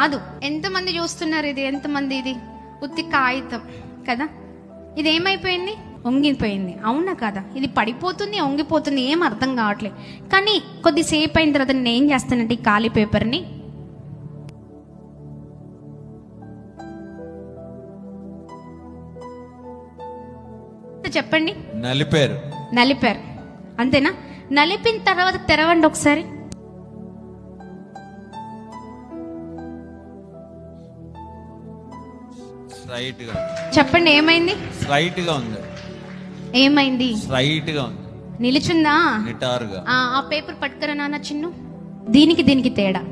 అదు ఎంతమంది చూస్తున్నారు? ఇది ఎంతమంది? ఇది ఉత్తి కాగితం కదా. ఇది ఏమైపోయింది? వంగిపోయింది. అవునా కదా? ఇది పడిపోతుంది, వంగిపోతుంది, ఏం అర్థం కావట్లేదు. కానీ కొద్దిసేపు అయిన తర్వాత నేను ఏం చేస్తానంటే ఈ ఖాళీ పేపర్ని చెప్పండి, నలిపారు అంతేనా? నలిపిన తర్వాత తెరవండి ఒకసారి. చెప్పండి ఏమైంది? ఏమైంది? నిలుచుందా? ఆ పేపర్ పట్టుకరా నాన్న చిన్ను. దీనికి తేడా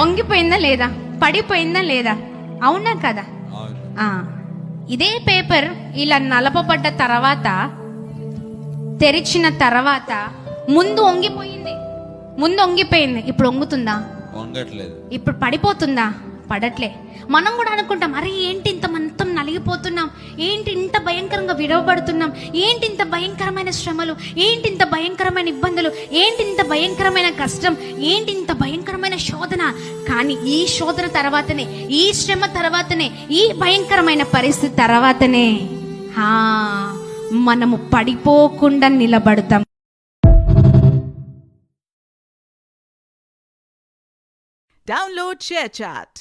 వంగిపోయిందా లేదా? పడిపోయిందా లేదా? అవునా కదా? ఇదే పేపర్ ఇలా నలపబడ్డ తర్వాత, తెరిచిన తర్వాత ముందు వంగిపోయింది. ఇప్పుడు వంగుతుందా? ఇప్పుడు పడిపోతుందా? పడట్లే. మనం కూడా అనుకుంటాం, అరే ఏంటి ఇంత మొత్తం నలిగిపోతున్నాం, ఏంటి ఇంత భయంకరంగా విడవబడుతున్నాం, ఏంటి ఇంత భయంకరమైన శ్రమలు, ఏంటి ఇంత భయంకరమైన ఇబ్బందులు, ఏంటి ఇంత భయంకరమైన కష్టం, ఏంటి ఇంత భయంకరమైన శోధన. కానీ ఈ శోధన తర్వాతనే, ఈ శ్రమ తర్వాతనే, ఈ భయంకరమైన పరిస్థితి తర్వాతనే మనము పడిపోకుండా నిలబడతాం. Download ShareChat.